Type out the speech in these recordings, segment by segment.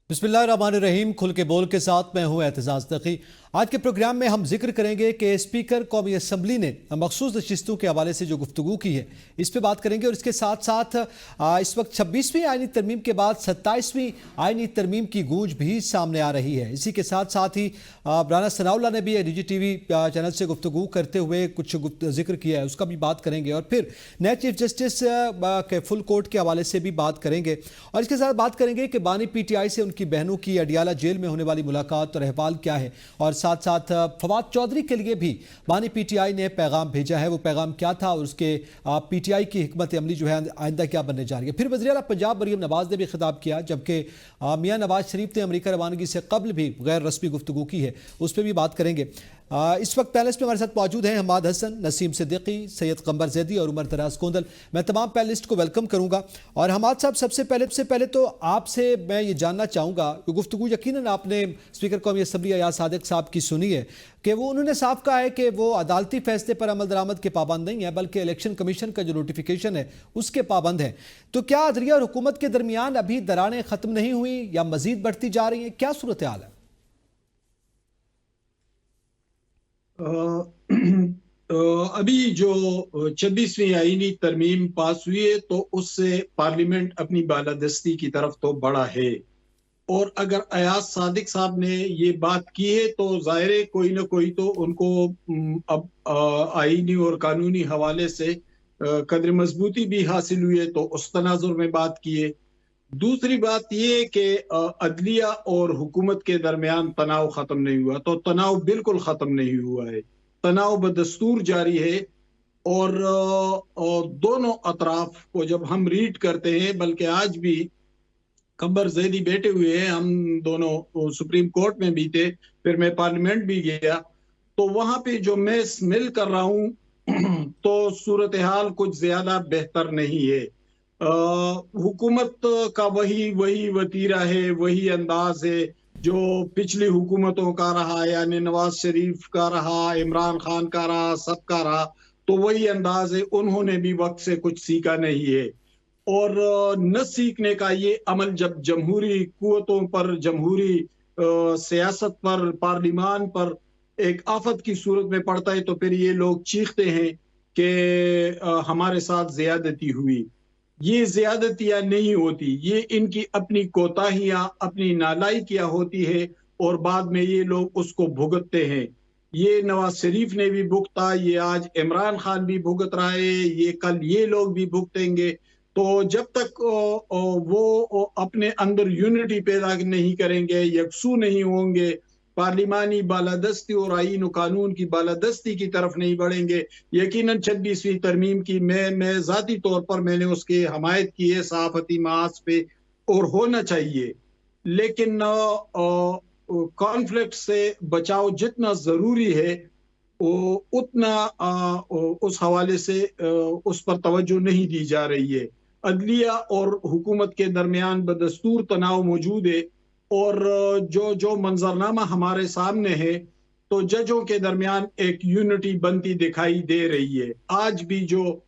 बिस्मिल्लाहिर्रहमानिर्रहीम। खुल के बोल के साथ मैं हूं एतजाज तकी। आज के प्रोग्राम में हम जिक्र करेंगे कि स्पीकर कौमी असम्बली ने मखसूस नशिस्तों के हवाले से जो गुफ्तगू की है इस पर बात करेंगे। और इसके साथ साथ इस वक्त 26वीं आइनी तरमीम के बाद 27वीं आइनी तरमीम की गूंज भी सामने आ रही है। इसी के साथ साथ ही राना सनाउल्लाह ने भी निजी TV चैनल से गुफ्तगू करते हुए कुछ जिक्र किया है, उसका भी बात करेंगे। और फिर नए चीफ जस्टिस के फुल कोर्ट के हवाले से भी बात करेंगे। और इसके साथ बात करेंगे कि बानी PTI से उनकी बहनों की अडियाला जेल में होने वाली मुलाकात और अहवाल क्या है। और साथ साथ फवाद चौधरी के लिए भी बानी PTI ने पैगाम भेजा है, वो पैगाम क्या था और उसके PTI की हिकमत अमली जो है आइंदा क्या बनने जा रही है। फिर वज़ीर आला पंजाब मरीम नवाज ने भी खिताब किया, जबकि मियां नवाज शरीफ ने अमेरिका रवानगी से कबल भी गैर रस्मी गुफ्तगू की है, उस पर भी बात करेंगे। इस वक्त पैनलिस्ट में हमारे साथ मौजूद हैं हमाद हसन, नसीम सिद्दीकी, सैयद कमर जैदी और उमर दराज कोंदल। मैं तमाम पैनलिस्ट को वेलकम करूंगा। और हमाद साहब, सबसे पहले तो आपसे मैं ये जानना चाहूँगा कि गुफ्तगू यकीनन आपने स्पीकर कौमी असम्बली अयाज सादिक साहब की सुनी है कि वो उन्होंने साफ कहा है कि वो अदालती फैसले पर अमल दरामद के पाबंद नहीं है, बल्कि इलेक्शन कमीशन का जो नोटिफिकेशन है उसके पाबंद है। तो क्या अदलिया और हुकूमत के दरमियान अभी दरारें ख़त्म नहीं हुई या मजीद बढ़ती जा रही हैं? क्या सूरत हाल है? अभी जो 26वीं आईनी तरमीम पास हुई है तो उससे पार्लियामेंट अपनी बालादस्ती की तरफ तो बढ़ा है। और अगर अयाज सादिक साहब ने ये बात की है तो जाहिर है कोई ना कोई तो उनको अब आईनी और कानूनी हवाले से कदर मजबूती भी हासिल हुई है, तो उस तनाजुर में बात की है। दूसरी बात ये कि अदलिया और हुकूमत के दरमियान तनाव खत्म नहीं हुआ, तो तनाव बिल्कुल खत्म नहीं हुआ है, तनाव बदस्तूर जारी है। और दोनों अतराफ को जब हम रीड करते हैं, बल्कि आज भी कमर जैदी बैठे हुए हैं, हम दोनों सुप्रीम कोर्ट में भी थे, फिर मैं पार्लियामेंट भी गया, तो वहां पे जो मैं स्मेल कर रहा हूं तो सूरत हाल कुछ ज्यादा बेहतर नहीं है। हुकूमत का वही वतीरा है, वही अंदाज है जो पिछली हुकूमतों का रहा, यानी नवाज शरीफ का रहा, इमरान खान का रहा, सबका रहा, तो वही अंदाज है। उन्होंने भी वक्त से कुछ सीखा नहीं है। और न सीखने का ये अमल जब जमहूरी कुव्वतों पर, जमहूरी सियासत पर, पार्लिमान पर एक आफत की सूरत में पड़ता है, तो फिर ये लोग चीखते हैं कि हमारे साथ ज्यादती हुई। ये ज्यादतियां नहीं होती, ये इनकी अपनी कोताहियां, अपनी नालायकियां होती है, और बाद में ये लोग उसको भुगतते हैं। ये नवाज शरीफ ने भी भुगता, ये आज इमरान खान भी भुगत रहा है, ये कल ये लोग भी भुगतेंगे। तो जब तक वो अपने अंदर यूनिटी पैदा नहीं करेंगे, यकसू नहीं होंगे, पार्लिमानी बालादस्ती और आईन और कानून की बालादस्ती की तरफ नहीं बढ़ेंगे, यकीनन 26वीं तरमीम की मैं जाती तौर पर मैंने उसकी हमायत की है सहाफती महाज पे, और होना चाहिए। लेकिन कॉन्फ्लिक्ट से बचाव जितना जरूरी है उतना उस हवाले से उस पर तवज्जो नहीं दी जा रही है। अदलिया और हुकूमत के दरमियान बदस्तूर तनाव मौजूद है, और जो मंजरनामा हमारे सामने है तो जजों के दरमियान एक यूनिटी बनती दिखाई दे रही है। आज भी जो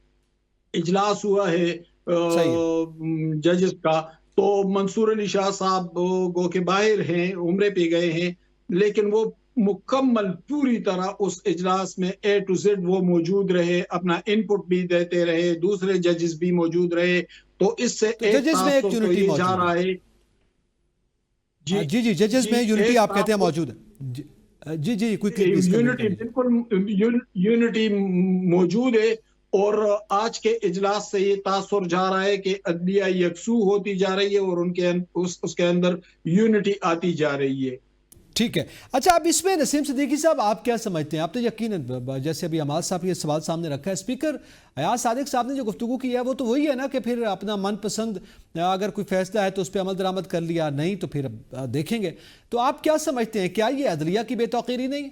इजलास हुआ है जजेस का, तो मंसूर अली शाह साहब गो के बाहर हैं, उम्रे पे गए हैं, लेकिन वो मुकम्मल पूरी तरह उस इजलास में A to Z वो मौजूद रहे, अपना इनपुट भी देते रहे, दूसरे जजेस भी मौजूद रहे। तो इससे तो जजेस में एक यूनिटी तो जा रहा है। जी, जजेस में यूनिटी आप कहते हैं मौजूद है। जी, क्विकली यूनिटी, बिल्कुल यूनिटी मौजूद है। और आज के इजलास से ये तासुर जा रहा है कि अदलिया यकसू होती जा रही है और उसके अंदर यूनिटी आती जा रही है। ठीक है। अच्छा, अब इसमें नसीम सिद्दीकी साहब आप क्या समझते हैं? आप तो यकीनन, जैसे अभी हमाद साहब ये सवाल सामने रखा है, स्पीकर अयाज सादिक साहब ने जो गुफ्तगू की है वो तो वही है ना कि फिर अपना मनपसंद अगर कोई फैसला है तो उस पर अमल दरामद कर लिया, नहीं तो फिर देखेंगे। तो आप क्या समझते हैं, क्या ये अदलिया की बेतौकीरी नहीं?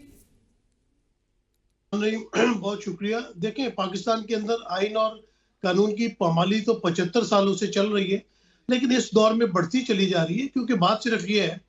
बहुत शुक्रिया। देखें, पाकिस्तान के अंदर आइन और कानून की पामाली तो 75 सालों से चल रही है, लेकिन इस दौर में बढ़ती चली जा रही है, क्योंकि बात सिर्फ ये है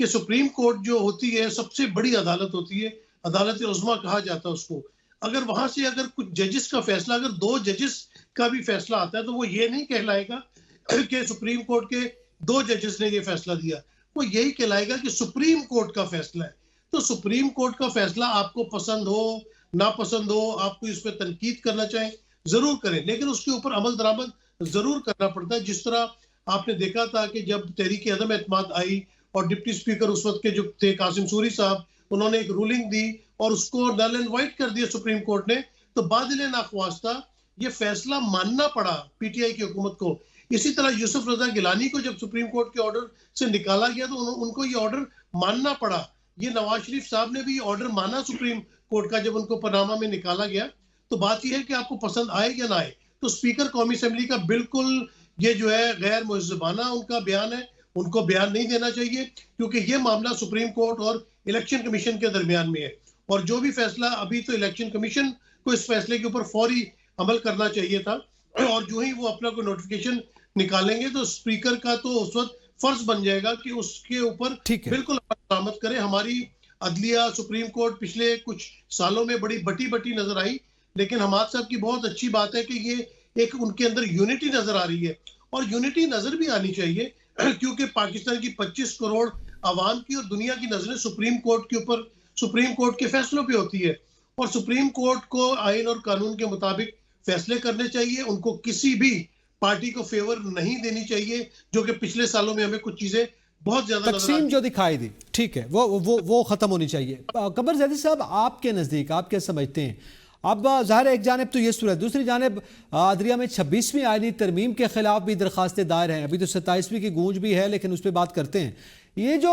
कि सुप्रीम कोर्ट जो होती है सबसे बड़ी अदालत होती है, अदालत उज़्मा कहा जाता है उसको। अगर वहां से अगर कुछ जजेस का फैसला, अगर 2 जजेस का भी फैसला आता है, तो वो ये नहीं कहलाएगा कि सुप्रीम कोर्ट के 2 जजेस ने ये फैसला दिया। वो यही कहलाएगा कि सुप्रीम कोर्ट का फैसला है। तो सुप्रीम कोर्ट का फैसला आपको पसंद हो ना पसंद हो, आपको इस पर तनकीद करना चाहें जरूर करें, लेकिन उसके ऊपर अमल दरामद जरूर करना पड़ता है। जिस तरह आपने देखा था कि जब तहरीक अदम एतमाद आई और डिप्टी स्पीकर उस वक्त के जो थे कासिम सूरी साहब, उन्होंने एक रूलिंग दी और उसको नल एंड वाइट कर दिया सुप्रीम कोर्ट ने, तो बादिल नाख्वास्ता ये फैसला मानना पड़ा पीटीआई की हुकूमत को। इसी तरह यूसुफ रजा गिलानी को जब सुप्रीम कोर्ट के ऑर्डर से निकाला गया तो उनको ये ऑर्डर मानना पड़ा। ये नवाज शरीफ साहब ने भी ऑर्डर माना सुप्रीम कोर्ट का जब उनको पनामा में निकाला गया। तो बात यह है कि आपको पसंद आए या ना आए, तो स्पीकर कौमी असेंबली का बिल्कुल ये जो है गैर मुहज़्ज़बाना उनका बयान है, उनको बयान नहीं देना चाहिए, क्योंकि ये मामला सुप्रीम कोर्ट और इलेक्शन कमीशन के दरमियान में है। और जो भी फैसला, अभी तो इलेक्शन कमीशन को इस फैसले के ऊपर फौरी अमल करना चाहिए था, और जो ही वो अपना कोई नोटिफिकेशन निकालेंगे तो स्पीकर का तो उस वक्त फर्ज बन जाएगा कि उसके ऊपर बिल्कुल बरामद करे। हमारी अदलिया सुप्रीम कोर्ट पिछले कुछ सालों में बड़ी बटी बटी नजर आई, लेकिन हमाद साहब की बहुत अच्छी बात है कि ये एक उनके अंदर यूनिटी नजर आ रही है, और यूनिटी नजर भी आनी चाहिए क्योंकि पाकिस्तान की 25 करोड़ आवाम की और दुनिया की नजरें सुप्रीम कोर्ट के ऊपर, सुप्रीम कोर्ट के फैसलों पे होती है, और सुप्रीम कोर्ट को आइन और कानून के मुताबिक फैसले करने चाहिए। उनको किसी भी पार्टी को फेवर नहीं देनी चाहिए, जो कि पिछले सालों में हमें कुछ चीजें बहुत ज्यादा तकसीम जो दिखाई दी, ठीक है, वो खत्म होनी चाहिए। कमर ज़ैदी साहब, आपके नज़दीक आप क्या समझते हैं? अब ज़ाहिर एक जानिब तो ये सूरत, दूसरी जानिब अदलिया में 26वीं आईनी तरमीम के खिलाफ भी दरखास्तें दायर हैं। अभी तो 27वीं की गूंज भी है, लेकिन उस पर बात करते हैं। ये जो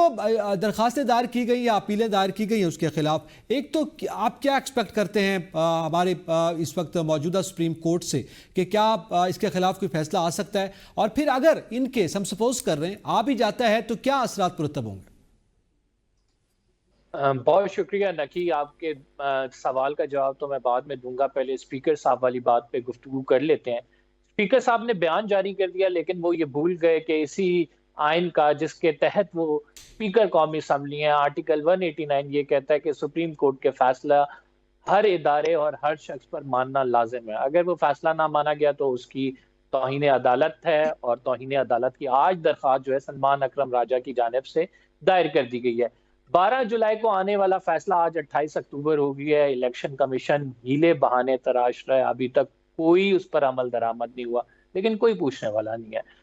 दरखास्तें दायर की गई या अपीलें दायर की गई हैं उसके खिलाफ, एक तो आप क्या एक्सपेक्ट करते हैं हमारे इस वक्त मौजूदा सुप्रीम कोर्ट से कि क्या इसके खिलाफ कोई फैसला आ सकता है? और फिर अगर इन केस हम सपोज कर रहे हैं आ भी जाता है तो क्या असरात मुरतब होंगे? बहुत शुक्रिया नकी, आपके सवाल का जवाब तो मैं बाद में दूंगा। पहले स्पीकर साहब वाली बात पे गुफ्तगू कर लेते हैं। स्पीकर साहब ने बयान जारी कर दिया, लेकिन वो ये भूल गए कि इसी आइन का जिसके तहत वो स्पीकर कौमी असम्बली है, आर्टिकल 189 ये कहता है कि सुप्रीम कोर्ट के फैसला हर इदारे और हर शख्स पर मानना लाजिम है। अगर वो फैसला ना माना गया तो उसकी तौहीन अदालत है, और तौहीन अदालत की आज दरख्वास्त जो है सलमान अकरम राजा की जानिब से दायर कर दी गई है। 12 जुलाई को आने वाला फैसला आज 28 अक्टूबर हो गया है। इलेक्शन कमीशन हीले बहाने तराश रहा है, अभी तक कोई उस पर अमल दरामद नहीं हुआ, लेकिन कोई पूछने वाला नहीं है।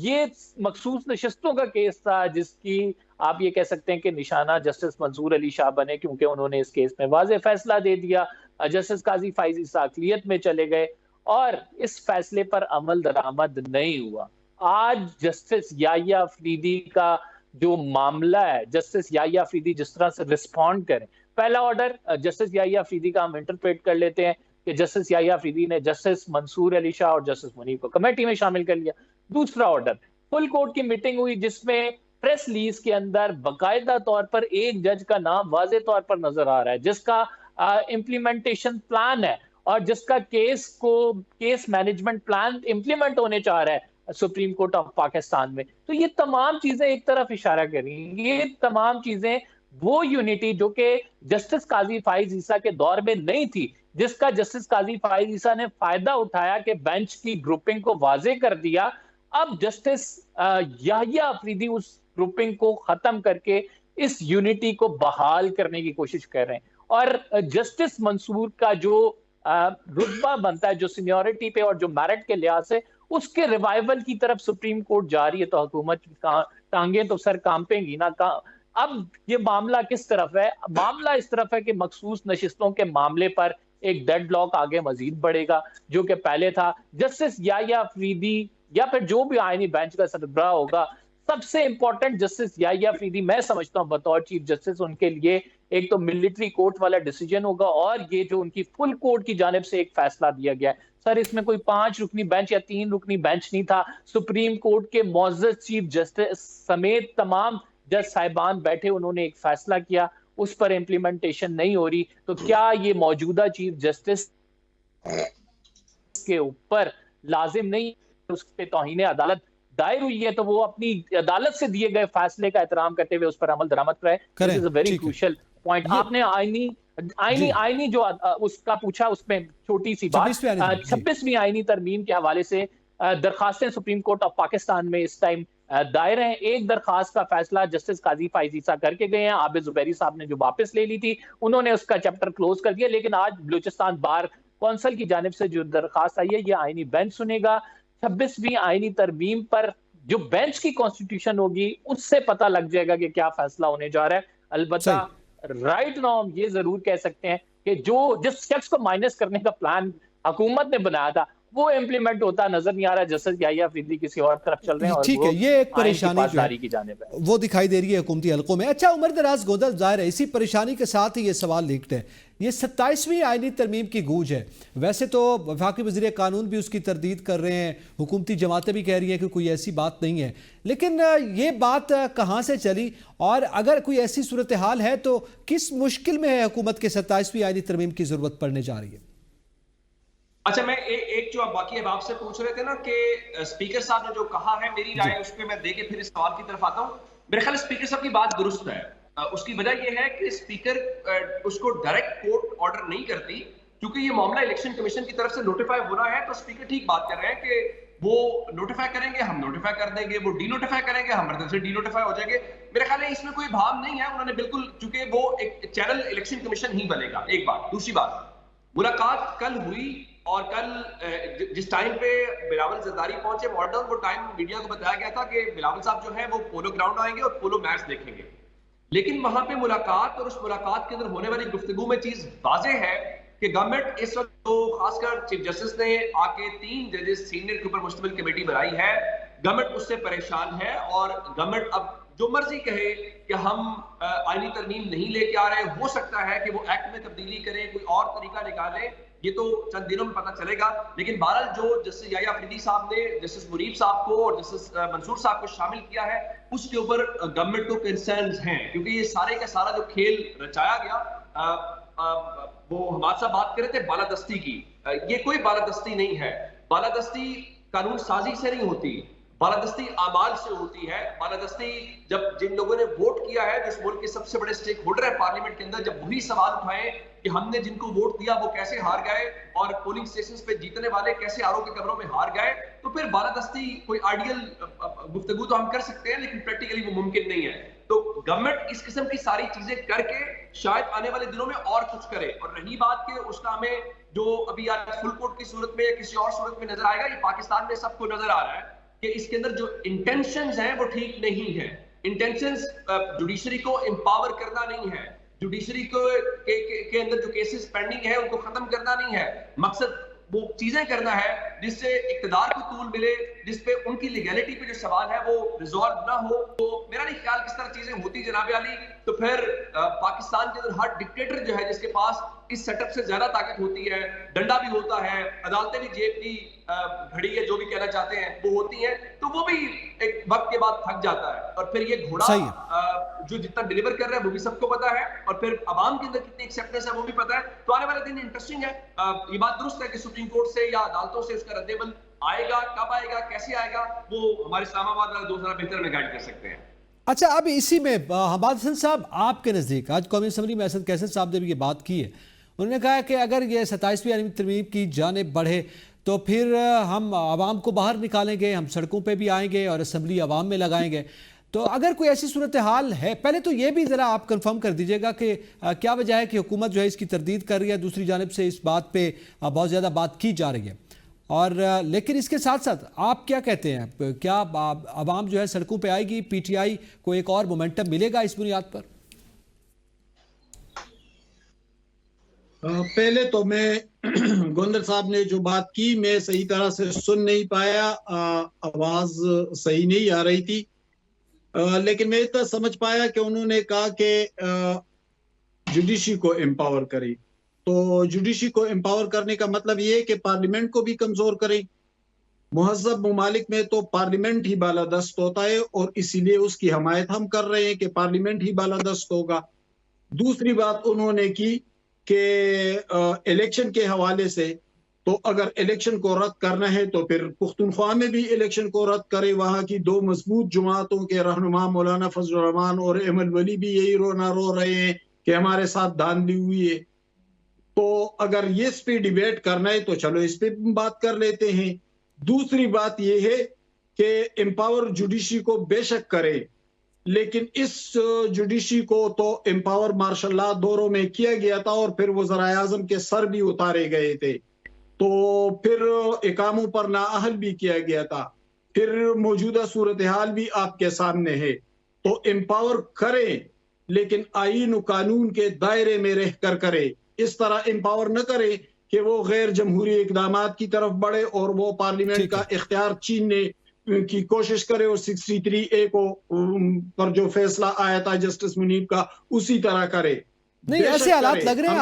ये मखसूस नशस्तों का केस था जिसकी आप ये कह सकते हैं कि निशाना जस्टिस मंसूर अली शाह बने, क्योंकि उन्होंने इस केस में वाज़ेह फैसला दे दिया। जस्टिस काजी फाइज ईसा अक़लियत में चले गए और इस फैसले पर अमल दरामद नहीं हुआ। आज जस्टिस याहिया अफरीदी का जो मामला है, जस्टिस याहिया अफरीदी जिस तरह से रिस्पॉन्ड करें, पहला ऑर्डर जस्टिस याहिया अफरीदी का हम इंटरप्रेट कर लेते हैं कि जस्टिस याहिया अफरीदी ने जस्टिस मंसूर अली शाह और जस्टिस मुनीब को कमेटी में शामिल कर लिया। दूसरा ऑर्डर, फुल कोर्ट की मीटिंग हुई जिसमें प्रेस रिलीज के अंदर बाकायदा तौर पर एक जज का नाम वाज़े तौर पर नजर आ रहा है, जिसका इम्प्लीमेंटेशन प्लान है और जिसका केस मैनेजमेंट प्लान इम्प्लीमेंट होने चाह रहा है सुप्रीम कोर्ट ऑफ पाकिस्तान में। तो ये तमाम चीजें एक तरफ इशारा करेंगी, ये तमाम चीजें वो यूनिटी जो कि जस्टिस काजी फाइज ईसा के दौर में नहीं थी, जिसका जस्टिस काजी फाइज ईसा ने फायदा उठाया कि बेंच की ग्रुपिंग को वाजे कर दिया। अब जस्टिस याहिया अफरीदी उस ग्रुपिंग को खत्म करके इस यूनिटी को बहाल करने की कोशिश कर रहे हैं, और जस्टिस मंसूर का जो रुतबा बनता है, जो सीनियरिटी पे और जो मेरिट के लिहाज से उसके रिवाइवल की तरफ सुप्रीम कोर्ट जा रही है, तो हुकूमत की टांगे तो सर कांपेंगी ना। अब ये मामला किस तरफ है? मामला इस तरफ है कि मखसूस नशिस्तों के मामले पर एक डेडलॉक आगे मजीद बढ़ेगा, जो कि पहले था। जस्टिस याहिया अफरीदी या फिर जो भी आईनी बेंच का सरबराह होगा, सबसे इंपॉर्टेंट जस्टिस याहिया अफरीदी मैं समझता हूं बतौर चीफ जस्टिस उनके लिए एक तो मिलिट्री कोर्ट वाला डिसीजन होगा, और ये जो उनकी फुल कोर्ट की जानिब से एक फैसला दिया गया है। सर, इसमें कोई 5 रुकनी बेंच या 3 रुकनी बेंच नहीं था, सुप्रीम कोर्ट के मुअज़्ज़ज़ चीफ जस्टिस समेत तमाम जज साहिबान बैठे, उन्होंने एक फैसला किया, उस पर इम्प्लीमेंटेशन नहीं हो रही। तो क्या ये मौजूदा चीफ जस्टिस के ऊपर लाजिम नहीं, उस पे तौहीन अदालत दायर हुई है, तो वो अपनी अदालत से दिए गए फैसले का एहतराम करते हुए उस पर अमल दरामद कराए। This is a very crucial point. आपने आईनी जो उसका पूछा, उसमें छोटी सी बात, 26वीं आईनी तरमीम के हवाले से दरखास्तें सुप्रीम कोर्ट ऑफ पाकिस्तान में इस टाइम दायर हैं। एक दरखास्त का फैसला जस्टिस काजी फाइज ईसा करके गए हैं, आबिद जुबैरी साहब ने जो वापस ले ली थी, उन्होंने उसका चैप्टर क्लोज कर दिया। लेकिन आज बलूचिस्तान बार कौंसिल की जानिब से जो दरखास्त आई है, ये आईनी बेंच सुनेगा। 26वीं आईनी तरमीम पर जो बेंच की कॉन्स्टिट्यूशन होगी, उससे पता लग जाएगा कि क्या फैसला होने जा रहा है। अलबत्ता राइट नाउ हम ये जरूर कह सकते हैं कि जिस शख्स को माइनस करने का प्लान हुकूमत ने बनाया था, वो इम्प्लीमेंट होता नजर नहीं आ रहा। जस्टिस याहिया अफरीदी किसी और तरफ चल रहे हैं और ठीक है, ये एक परेशानी जो है की जानिब है वो दिखाई दे रही है हुकूमती हलकों में। अच्छा, उमर दराज गोदर जाहिर है इसी परेशानी के साथ ही ये सवाल लिखते हैं। ये 27वीं आईनी तरमीम की गूंज है। वैसे तो वफाकी वज़ीर कानून भी उसकी तरदीद कर रहे हैं, हुकूमती जमातें भी कह रही हैं कि कोई ऐसी बात नहीं है, लेकिन ये बात कहाँ से चली, और अगर कोई ऐसी सूरत हाल है तो किस मुश्किल में है हुकूमत के 27वीं आईनी तरमीम की जरूरत पड़ने जा रही है? अच्छा, मैं एक जो आप बाकी अब आपसे पूछ रहे थे ना कि स्पीकर साहब ने जो कहा है, मेरी राय उस पर मैं देके फिर इस सवाल की तरफ आता हूँ। मेरे ख्याल स्पीकर साहब की बात दुरुस्त है। उसकी वजह यह है कि स्पीकर उसको डायरेक्ट कोर्ट ऑर्डर नहीं करती, क्योंकि ये मामला इलेक्शन कमीशन की तरफ से नोटिफाई हो रहा है। तो स्पीकर ठीक बात कर रहे हैं कि वो नोटिफाई करेंगे, हम नोटिफाई कर देंगे, वो डी नोटिफाई करेंगे, हम मर्द से डी नोटिफाई हो जाएंगे। मेरे ख्याल है इसमें कोई भाव नहीं है। उन्होंने बिल्कुल, चूंकि वो एक चैनल इलेक्शन कमीशन ही बनेगा, एक बात। दूसरी बात, मुलाकात कल हुई और कल जिस टाइम पे बिलावल जरदारी पहुंचे मॉडर्न, वो टाइम मीडिया को बताया गया था कि बिलावल साहब जो है वो पोलो ग्राउंड आएंगे और पोलो मैच देखेंगे। लेकिन वहां पे मुलाकात और उस मुलाकात के अंदर होने वाली गुफ्तगू में चीज वाज़ेह है कि गवर्नमेंट इस वक्त तो खासकर चीफ जस्टिस ने आके 3 जजेस सीनियर के ऊपर मुश्तमिल कमेटी बनाई है, गवर्नमेंट उससे परेशान है। और गवर्नमेंट अब जो मर्जी कहे कि हम आईनी तरमीम नहीं लेके आ रहे, हो सकता है कि वो एक्ट में तब्दीली करें, कोई और तरीका निकालें, ये तो चंद दिनों में पता चलेगा। लेकिन बहरहाल जो जस्टिस याहिया अफरीदी साहब ने जस्टिस मुनीब साहब को और जस्टिस मंसूर साहब को शामिल किया है, उसके ऊपर गवर्नमेंट को कंसर्न्स हैं, क्योंकि ये सारे का सारा जो खेल रचाया गया, वो हमारे साथ बात कर रहे थे बालादस्ती की, ये कोई बालादस्ती नहीं है। बालादस्ती कानून साजी से नहीं होती, बालादस्ती आमाल से होती है। बालादस्ती जब जिन लोगों ने वोट किया है, जिस मुल्क के सबसे बड़े स्टेक होल्डर है पार्लियामेंट के अंदर, जब वही सवाल उठाए कि हमने जिनको वोट दिया वो कैसे हार गए और पोलिंग स्टेशंस पे जीतने वाले कैसे आरओ के कमरों में हार गए, तो फिर बालादस्ती कोई आइडियल गुफ्तगू तो हम कर सकते हैं, लेकिन प्रैक्टिकली वो मुमकिन नहीं है। तो गवर्नमेंट इस किस्म की सारी चीजें करके शायद आने वाले दिनों में और कुछ करे। और रही बात कि उसका हमें जो अभी यार फुल कोर्ट की सूरत में या किसी और सूरत में नजर आएगा, ये पाकिस्तान में सबको नजर आ रहा है कि इसके अंदर जो इंटेंशंस हैं वो ठीक नहीं है। इंटेंशंस जुडिशरी को एम्पावर करना नहीं है, जुडिशरी को के अंदर जो केसेस पेंडिंग है उनको खत्म करना नहीं है। मकसद वो चीजें करना है जिससे इक्तदार को तूल मिले, जिसपे उनकी लीगैलिटी पे जो सवाल है वो रिजॉल्व ना हो। तो मेरा नहीं ख्याल किस तरह चीजें होती जनाब अली, तो फिर पाकिस्तान के अंदर हर डिक्टेटर जो है जिसके पास इस सेटअप से ज्यादा ताकत होती है, डंडा भी होता है, अदालतें भी जेब की घड़ी है, जो भी कहना चाहते हैं वो होती है, तो वो भी एक वक्त के बाद थक जाता है। और फिर ये घोड़ा जो जितना डिलीवर कर रहा है वो भी सबको पता है, और फिर अवाम के अंदर कितनी एक्सेप्टेंस है वो भी पता है। तो आने वाले दिन इंटरेस्टिंग है। ये बात दुरुस्त है कि सुप्रीम कोर्ट से या अदालतों से उसका रद्देबल आएगा, कब आएगा, कैसे आएगा, वो हमारे इस्लामाबाद वाले दोस्त बेहतर में गाइड कर सकते हैं। अच्छा, अब इसी में हमाद हसन साहब, आपके नज़दीक आज कौमी असम्बली में असद कैसर साहब ने भी ये बात की है। उन्होंने कहा कि अगर ये 27वीं आईनी तरमीम की जानिब बढ़े तो फिर हम आवाम को बाहर निकालेंगे, हम सड़कों पे भी आएंगे और असम्बली आवाम में लगाएंगे। तो अगर कोई ऐसी सूरत हाल है, पहले तो ये भी ज़रा आप कंफर्म कर दीजिएगा कि क्या वजह है कि हुकूमत जो है इसकी तरदीद कर रही है, दूसरी जानिब से इस बात पे बहुत ज़्यादा बात की जा रही है, और लेकिन इसके साथ साथ आप क्या कहते हैं, क्या आवाम जो है सड़कों पे आएगी, पीटीआई को एक और मोमेंटम मिलेगा इस बुनियाद पर? पहले तो मैं गोंदर साहब ने जो बात की मैं सही तरह से सुन नहीं पाया, आवाज सही नहीं आ रही थी, लेकिन मैं इतना समझ पाया कि उन्होंने कहा कि जुडिशरी को एम्पावर करें। तो जुडिशरी को एम्पावर करने का मतलब ये है कि पार्लियामेंट को भी कमजोर करें। मुहज़्ज़ब ममालिक में तो पार्लियामेंट ही बालादस्त होता है और इसीलिए उसकी हमायत हम कर रहे हैं कि पार्लियामेंट ही बालादस्त होगा। दूसरी बात उन्होंने की कि इलेक्शन के हवाले से, तो अगर इलेक्शन को रद्द करना है तो फिर पुख्तनख्वा में भी इलेक्शन को रद्द करे। वहाँ की 2 मजबूत जमातों के रहनुमा मौलाना फजलुर रहमान और अहमद वली भी यही रोना रो रहे हैं कि हमारे साथ धांधली हुई है। तो अगर ये इस पे डिबेट करना है तो चलो इस पे बात कर लेते हैं। दूसरी बात यह है कि एम्पावर जुडिशरी को बेशक करे, लेकिन इस जुडिशरी को तो एम्पावर मार्शल लॉ दौरों में किया गया था और फिर वज़ीर आज़म के सर भी उतारे गए थे, तो फिर इकामों पर नाअहल भी किया गया था, फिर मौजूदा सूरत हाल भी आपके सामने है। तो एम्पावर करें, लेकिन आईन और कानून के दायरे में रहकर करे। इस तरह एम्पावर न करे कि वो गैर जमहूरी इकदामात की तरफ बढ़े और वो पार्लियामेंट का इख्तियार छीनने की कोशिश करे और 63A को पर जो फैसला आया था जस्टिस मुनीब का उसी तरह करे। नहीं, ऐसे हालात लग रहे हैं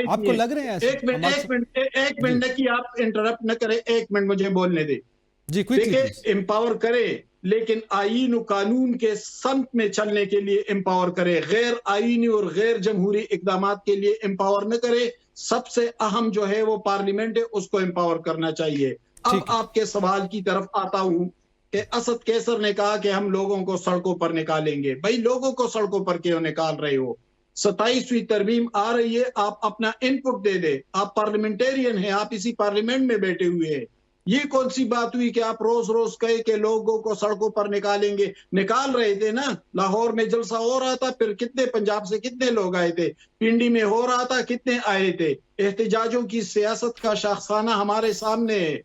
आपको लग रहे हैं ऐसे? एक मिनट की आप इंटरप्ट न करें, एक मिनट मुझे बोलने दे जी। देखिए, एम्पावर करे, लेकिन आईन और कानून के संत में चलने के लिए एम्पावर करे, गैर आईनी और गैर जमहूरी इकदामात के लिए एम्पावर न करे। सबसे अहम जो है वो पार्लियामेंट है, उसको एम्पावर करना चाहिए। अब आपके सवाल की तरफ आता हूं कि असद कैसर ने कहा कि हम लोगों को सड़कों पर निकालेंगे। भाई, लोगों को सड़कों पर क्यों निकाल रहे हो? 27वीं तरमीम आ रही है, आप अपना इनपुट दे दे। आप पार्लियामेंटेरियन हैं, आप इसी पार्लियामेंट में बैठे हुए हैं। ये कौन सी बात हुई कि आप रोज रोज कहे कि लोगों को सड़कों पर निकालेंगे? निकाल रहे थे ना। लाहौर में जलसा हो रहा था, फिर कितने पंजाब से कितने लोग आए थे, पिंडी में हो रहा था, कितने आए थे। एहतजाजों की सियासत का शाखसाना हमारे सामने है।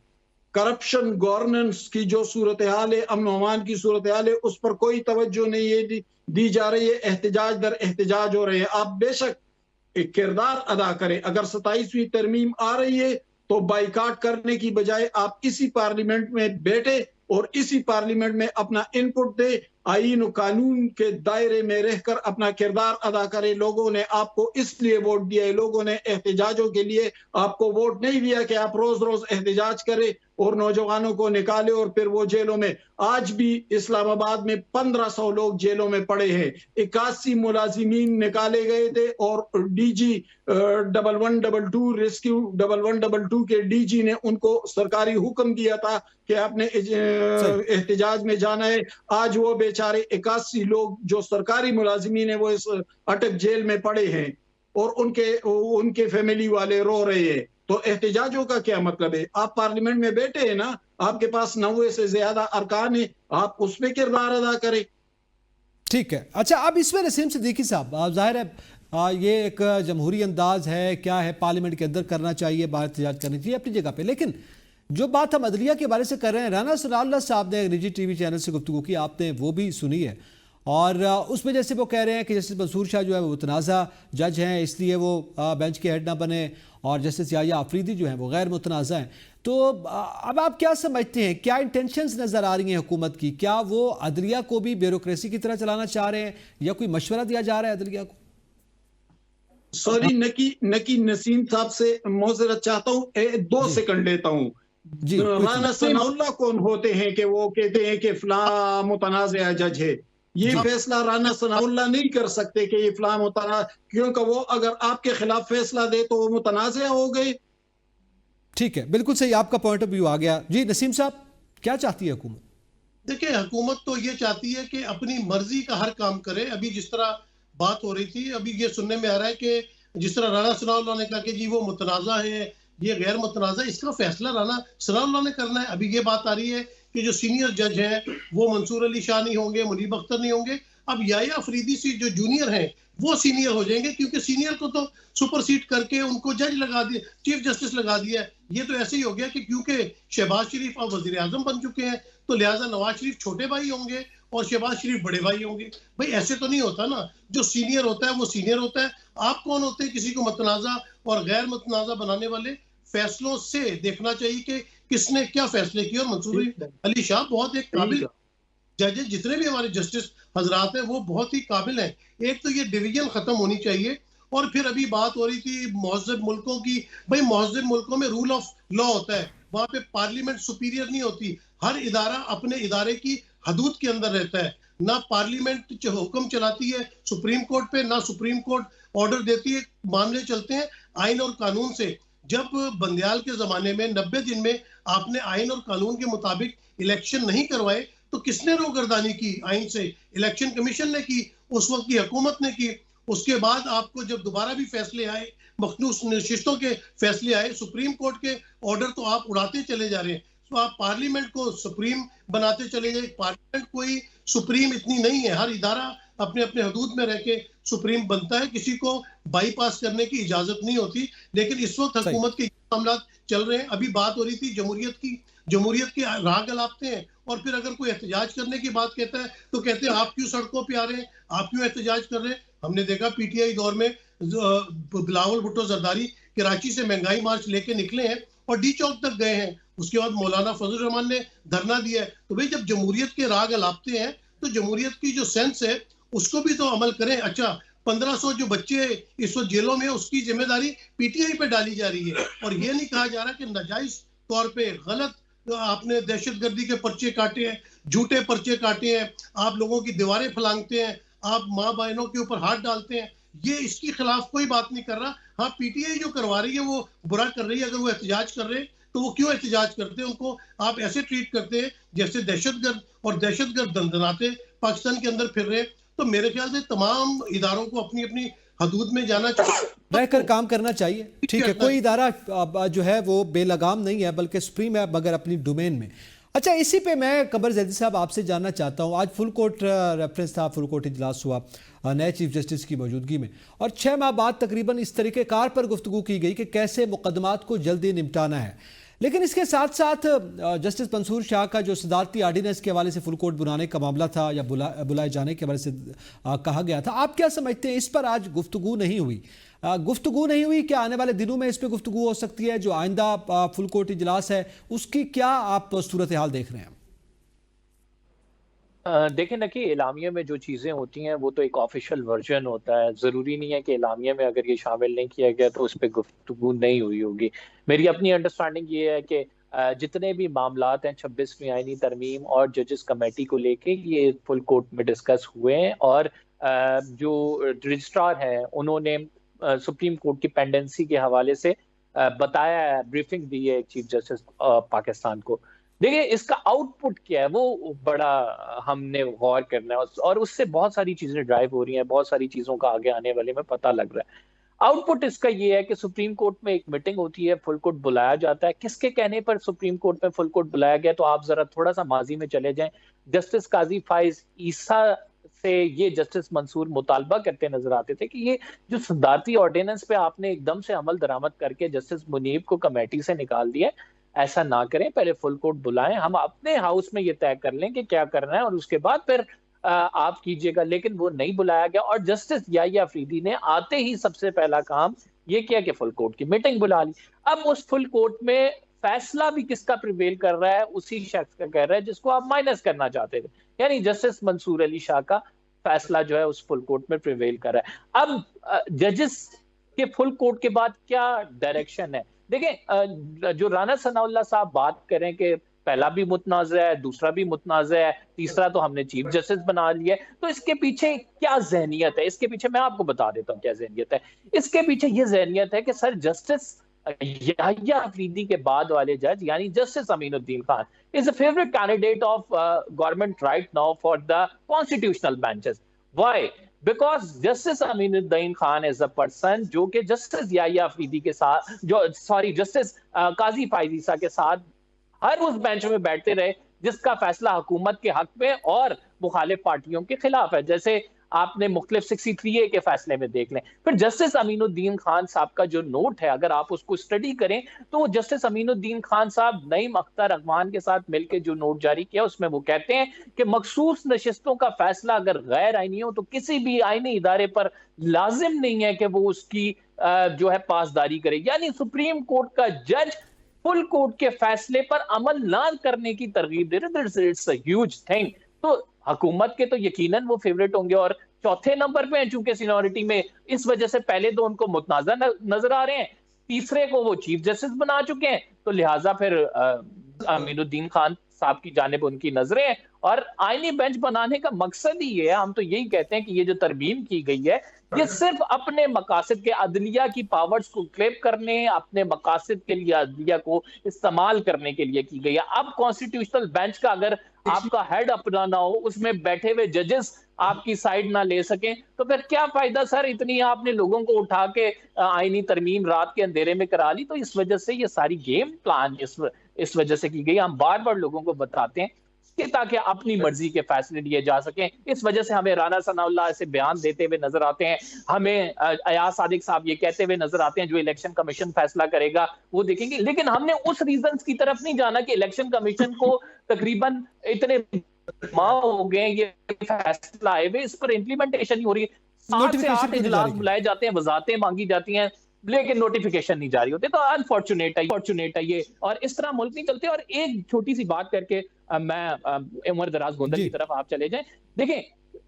करप्शन, गवर्नेंस की जो सूरत हाल है, अमन अमान की सूरत हाल है, उस पर कोई तवज्जो नहीं है दी जा रही है। एहतजाज दर एहतजाज हो रहे हैं। आप बेशक एक किरदार अदा करें। अगर 27वीं तरमीम आ रही है तो बाइकाट करने की बजाय आप इसी पार्लियामेंट में बैठे और इसी पार्लियामेंट में अपना इनपुट दे, आईन और कानून के दायरे में रहकर अपना किरदार अदा करें। लोगों ने आपको इसलिए वोट दिया है, लोगों ने एहतजाजों के लिए आपको वोट नहीं दिया कि आप रोज रोज एहतजाज करें और नौजवानों को निकाले और फिर वो जेलों में। आज भी इस्लामाबाद में 1500 लोग जेलों में पड़े हैं। 81 मुलाजिमीन निकाले गए थे और डीजी 1122 रेस्क्यू 1122 के डीजी ने उनको सरकारी हुक्म दिया था कि आपने एहतजाज में जाना है। आज वो बेचारे 81 लोग जो सरकारी मुलाजिमीन है वो इस अटक जेल में पड़े हैं और उनके फैमिली वाले रो रहे हैं। तो एहतजाजों का क्या मतलब है? आप पार्लियामेंट में बैठे हैं ना, आपके पास 90 से ज्यादा अरकान है, आप उसमें किरदार अदा करें। ठीक है। अच्छा, अब इसमें नसीम सिद्दीकी साहब, जाहिर है ये एक जमहूरी अंदाज है, क्या है, पार्लियामेंट के अंदर करना चाहिए, बाहर एहतजाज करनी चाहिए अपनी जगह पे, लेकिन जो बात हम अदलिया के बारे से कर रहे हैं, राना सनाउल्लाह साहब ने निजी टीवी चैनल से गुफ्तगू की, आपने वो भी सुनी है, और उसमें जैसे वो कह रहे हैं कि जस्टिस मंसूर शाह जो है वो मुतनाज़ा जज हैं, इसलिए वो बेंच के हेड ना बने, और जस्टिस याहिया आफरीदी जो हैं वो गैर मुतनाज़ा हैं। तो अब आप क्या समझते हैं, क्या इंटेंशंस नज़र आ रही हैं हुकूमत की? क्या वो अदलिया को भी ब्यूरोक्रेसी की तरह चलाना चाह रहे हैं या कोई मशवरा दिया जा रहा है अदलिया को? सॉरी, नकी नसीम साहब से मौजरत चाहता हूँ, 2 सेकंड लेता हूँ। राना सनाउल्लाह कौन होते हैं कि वो कहते हैं कि फला मुतनाज़ा जज है? ये फैसला राना सनाउल्लाह नहीं कर सकते कि ये फला मुतनाज़ा, क्योंकि वो अगर आपके खिलाफ फैसला दे तो वो मुतनाज़ा हो गए। ठीक है, बिल्कुल सही, आपका पॉइंट ऑफ व्यू आ गया। जी नसीम साहब, क्या चाहती है हुकूमत? देखिए, हुकूमत तो ये चाहती है कि अपनी मर्जी का हर काम करे। अभी जिस तरह बात हो रही थी, अभी ये सुनने में आ रहा है कि जिस तरह राना सनाउल्लाह ने कहा कि जी वो मुतनाज़ा है, ये गैर मुतनाज़ा, इसका फैसला राना सनाउल्लाह ने करना है। अभी ये बात आ रही है कि जो सीनियर जज हैं वो मंसूर अली शाह नहीं होंगे, मुनीब अख्तर नहीं होंगे, अब याहिया अफरीदी से जो जूनियर हैं वो सीनियर हो जाएंगे, क्योंकि सीनियर को तो सुपरसीड करके उनको जज लगा दिया, चीफ जस्टिस लगा दिया। ये तो ऐसे ही हो गया कि क्योंकि शहबाज शरीफ अब वजीर आजम बन चुके हैं तो लिहाजा नवाज शरीफ छोटे भाई होंगे और शहबाज शरीफ बड़े भाई होंगे। भाई ऐसे तो नहीं होता ना, जो सीनियर होता है वो सीनियर होता है। आप कौन होते हैं किसी को मुतनाज़ा और गैर मुतनाज़ा बनाने वाले? फैसलों से देखना चाहिए कि किसने क्या फैसले किए। और मंसूर अली शाह बहुत एक काबिल जज है, जितने भी हमारे जस्टिस हजरात हैं वो बहुत ही काबिल हैं। एक तो ये डिवीजन खत्म होनी चाहिए। और फिर अभी बात हो रही थी महज़ब मुल्कों की। भाई महज़ब मुल्कों में रूल ऑफ लॉ होता है, वहां पे पार्लियामेंट सुपीरियर नहीं होती। हर इदारा अपने इदारे की हदूद के अंदर रहता है। ना पार्लियामेंट हुक्म चलाती है सुप्रीम कोर्ट पे, ना सुप्रीम कोर्ट ऑर्डर देती है। मामले चलते हैं आइन और कानून से। जब बंदियाल के जमाने में 90 दिन में आपने आइन और कानून के मुताबिक इलेक्शन नहीं करवाए तो किसने रोगर्दानी की? आइन से इलेक्शन कमीशन ने की, उस वक्त की हुकूमत ने की। उसके बाद आपको जब दोबारा भी फैसले आए, मखसूस नशिस्तों के फैसले आए, सुप्रीम कोर्ट के ऑर्डर तो आप उड़ाते चले जा रहे हैं। तो आप पार्लियामेंट को सुप्रीम बनाते चले गए। पार्लियामेंट कोई सुप्रीम इतनी नहीं है, हर इदारा अपने अपने हदूद में रह के सुप्रीम बनता है, किसी को बाईपास करने की इजाजत नहीं होती। लेकिन इस वक्त हुकूमत के मामला चल रहे हैं। अभी बात हो रही थी जमहूरियत की राह गलाते हैं, और फिर अगर कोई एहतजाज करने की बात कहता है तो कहते हैं आप क्यों सड़कों पे आ रहे हैं, आप क्यों एहतजाज कर रहे हैं। हमने देखा पीटीआई दौर में बिलावल भुट्टो जरदारी कराची से महंगाई मार्च लेके निकले हैं और डी चौक तक गए हैं। उसके बाद मौलाना फजल रहमान ने धरना दिया है। तो भाई जब जमहूरियत के राग अलापते हैं तो जमहूरियत की जो सेंस है उसको भी तो अमल करें। अच्छा, 1500 जो बच्चे इस वक्त जेलों में, उसकी जिम्मेदारी पीटीआई पे डाली जा रही है, और ये नहीं कहा जा रहा कि नाजायज तौर पे गलत आपने दहशतगर्दी के पर्चे काटे हैं, झूठे पर्चे काटे हैं, आप लोगों की दीवारें फलांगते हैं, आप माँ बहनों के ऊपर हाथ डालते हैं। ये इसके खिलाफ कोई बात नहीं कर रहा। हाँ, पीटीआई जो करवा रही है वो बुरा कर रही है। अगर वो एहतजाज कर रहे हैं तो वो क्यों एहतजाज करते हैं, उनको आप ऐसे ट्रीट करते हैं जैसे दहशतगर्द, और दहशतगर्द दंदनाते पाकिस्तान के अंदर फिर रहे हैं। तो मेरे ख्याल से तमाम इदारों को अपनी अपनी हदूद में जाना चाहिए, रहकर काम करना चाहिए। ठीक है, कोई इदारा जो है वो बेलगाम नहीं है, बल्कि सुप्रीम है, मगर अपनी डोमेन में। अच्छा, इसी पे मैं कमर जैदी साहब आपसे जानना चाहता हूँ। आज फुल कोर्ट रेफरेंस था, फुल कोर्ट इजलास हुआ नए चीफ जस्टिस की मौजूदगी में, और 6 माह बाद तकरीबन इस तरीक़ेकार पर गुफ्तगू की गई कि कैसे मुकदमात को जल्दी निपटाना है। लेकिन इसके साथ साथ जस्टिस मंसूर शाह का जो सदारती आर्डिनेंस के हवाले से फुल कोर्ट बुलाने का मामला था, या बुलाए जाने के हवाले से कहा गया था, आप क्या समझते हैं इस पर आज गुफ्तगू नहीं हुई? गुफ्तगू नहीं हुई, क्या आने वाले दिनों में इस पर गुफ्तगू हो सकती है? जो आइंदा फुल कोर्ट इजलास है उसकी क्या आप सूरत हाल देख रहे हैं? देखें ना कि एलामिया में जो चीज़ें होती हैं वो तो एक ऑफिशियल वर्जन होता है। ज़रूरी नहीं है कि एलामिया में अगर ये शामिल नहीं किया गया तो उस पर गुफ्तगू नहीं हुई होगी। मेरी अपनी अंडरस्टैंडिंग ये है कि जितने भी मामलात हैं 26वीं आईनी तरमीम और जजेस कमेटी को लेके ये फुल कोर्ट में डिस्कस हुए हैं, और जो रजिस्ट्रार हैं उन्होंने सुप्रीम कोर्ट की पेंडेंसी के हवाले से बताया है, ब्रीफिंग दी है चीफ जस्टिस पाकिस्तान को। देखिए, इसका आउटपुट क्या है वो बड़ा हमने गौर करना है, और उससे बहुत सारी चीजें ड्राइव हो रही हैं, बहुत सारी चीजों का आगे आने वाले में पता लग रहा है। आउटपुट इसका ये है कि सुप्रीम कोर्ट में एक मीटिंग होती है, फुल कोर्ट बुलाया जाता है। किसके कहने पर सुप्रीम कोर्ट में फुल कोर्ट बुलाया गया? तो आप जरा थोड़ा सा माजी में चले जाएं। जस्टिस काजी फाइज ईसा से ये जस्टिस मंसूर मुतालबा करते नजर आते थे कि ये जो सदारती ऑर्डिनेंस पे आपने एकदम से अमल दरामद करके जस्टिस मुनीब को कमेटी से निकाल दिया, ऐसा ना करें, पहले फुल कोर्ट बुलाएं, हम अपने हाउस में ये तय कर लें कि क्या करना है, और उसके बाद फिर आप कीजिएगा। लेकिन वो नहीं बुलाया गया, और जस्टिस याहिया अफरीदी ने आते ही सबसे पहला काम ये किया कि फुल कोर्ट की मीटिंग बुला ली। अब उस फुल कोर्ट में फैसला भी किसका प्रिवेल कर रहा है? उसी शख्स का कर रहा है जिसको आप माइनस करना चाहते थे, यानी जस्टिस मंसूर अली शाह का फैसला जो है उस फुल कोर्ट में प्रिवेल कर रहा है। अब जजेस के फुल कोर्ट के बाद क्या डायरेक्शन है? देखें, जो राना सनाउल्लाह साहब बात करें कि पहला भी मुतनाज़ा है, दूसरा भी मुतनाज़ा है, तीसरा तो हमने चीफ जस्टिस बना लिया है, तो इसके पीछे क्या जहनियत है? इसके पीछे मैं आपको बता देता हूँ क्या जहनियत है। इसके पीछे ये जहनियत है कि सर जस्टिस याहिया अफरीदी के बाद वाले जज यानी justice Aminuddin Khan is a favourite candidate of government right now for the constitutional benches. Why? Because justice Aminuddin Khan is a person जो कि जस्टिस याहिया अफरीदी के साथ, जस्टिस काजी फाइज ईसा के साथ हर उस बेंच में बैठते रहे जिसका फैसला हुकूमत के हक में और मुखालिफ पार्टियों के खिलाफ है। जैसे आपने मुख्तलिफ 63A के फैसले में देख लें। फिर जस्टिस अमीनुद्दीन खान साहब का जो नोट है, अगर आप उसको स्टडी करें तो जस्टिस अमीनुद्दीन खान साहब नईम अख्तर अगवान के साथ मिलकर जो नोट जारी किया उसमें वो कहते हैं कि मखसूस नशिस्तों का फैसला अगर गैर आईनी हो तो किसी भी आईनी इदारे पर लाजिम नहीं है कि वो उसकी जो है पासदारी करे। यानी सुप्रीम कोर्ट का जज फुल कोर्ट के फैसले पर अमल ना करने की तरगीब दे रहे। It's a huge thing. तो हुकूमत के तो यकीनन वो फेवरेट होंगे, और चौथे नंबर पे हैं चूंकि सीनियरिटी में, इस वजह से पहले दो उनको मुतनाज़ा नजर आ रहे हैं, तीसरे को वो चीफ जस्टिस बना चुके हैं, तो लिहाजा फिर अमीनुद्दीन खान साहब की जानिब उनकी नजरें हैं। और आईनी बेंच बनाने का मकसद ही ये है, हम तो यही कहते हैं कि ये जो तरमीम की गई है ये सिर्फ अपने मकासद के अदलिया की पावर्स को क्लेम करने, अपने मकासद के लिए अदलिया को इस्तेमाल करने के लिए की गई है। अब कॉन्स्टिट्यूशनल बेंच का अगर आपका हेड अपना ना हो, उसमें बैठे हुए जजेस आपकी साइड ना ले सकें, तो फिर क्या फायदा सर? इतनी आपने लोगों को उठा के आईनी तरमीम रात के अंधेरे में करा ली। तो इस वजह से ये सारी गेम प्लान इस वजह से की गई। हम बार बार लोगों को बताते हैं कि ताकि अपनी मर्जी के फैसले लिए जा सकें। इस वजह से हमें राना सनाउल्लाह ऐसे बयान देते हुए नजर आते हैं, हमें अयाज सादिक साहब ये कहते हुए नजर आते हैं जो इलेक्शन कमीशन फैसला करेगा वो देखेंगे। लेकिन हमने उस रीजंस की तरफ नहीं जाना कि इलेक्शन कमीशन को तकरीबन इतने माह हो गए ये फैसला आए हुए, इस पर इंप्लीमेंटेशन नहीं हो रही। 7 से 8 इजलास बुलाए जाते हैं, वजारतें मांगी जाती हैं, लेकिन नोटिफिकेशन नहीं जारी होते। तो अनफॉर्चुनेट है ये, और इस तरह मुल्क नहीं चलते। और एक छोटी सी बात करके मैं उमर दराज गोंदल की तरफ आप चले जाएं। देखें,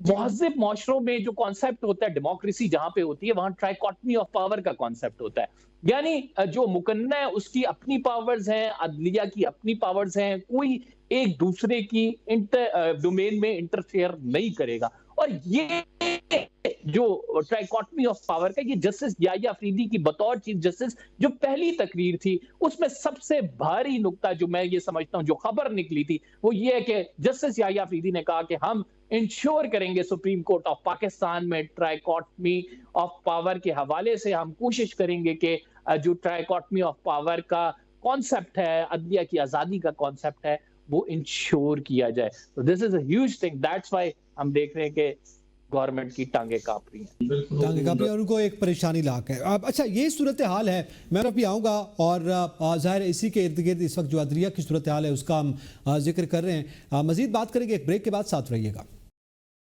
मुहज़्ज़ब माशरों में जो कॉन्सेप्ट होता है, डेमोक्रेसी जहां पे होती है वहां ट्राइकॉटमी ऑफ पावर का कॉन्सेप्ट होता है। यानी जो मुकन्ना है उसकी अपनी पावर्स हैं, अदलिया की अपनी पावर्स हैं, कोई एक दूसरे की डोमेन में इंटरफेयर नहीं करेगा। और ये जो ट्राइकॉटमी ऑफ पावर का, ये जस्टिस याह्या अफरीदी की बतौर चीफ जस्टिस जो पहली तकरीर थी उसमें सबसे भारी नुक्ता जो मैं ये समझता हूं जो खबर निकली थी वो ये है कि जस्टिस याह्या अफरीदी ने कहा कि हम इंश्योर करेंगे सुप्रीम कोर्ट ऑफ पाकिस्तान में ट्राइकॉटमी ऑफ पावर के हवाले से हम कोशिश करेंगे कि जो ट्राइकॉटमी ऑफ पावर का कॉन्सेप्ट है, अदलिया की आजादी का कॉन्सेप्ट है, वो इंश्योर किया जाए। तो this is a huge thing, that's why हम देख रहे हैं कि गवर्नमेंट की टांगे कांप रही हैं, और उनको एक परेशानी लाक है। अब अच्छा, ये सूरत हाल है, मैं अब भी आऊँगा और ज़ाहिर इसी के इर्द गिर्द इस वक्त जो अदलिया की सूरत हाल है उसका हम जिक्र कर रहे हैं। मजीद बात करेंगे एक ब्रेक के बाद, साथ रहिएगा।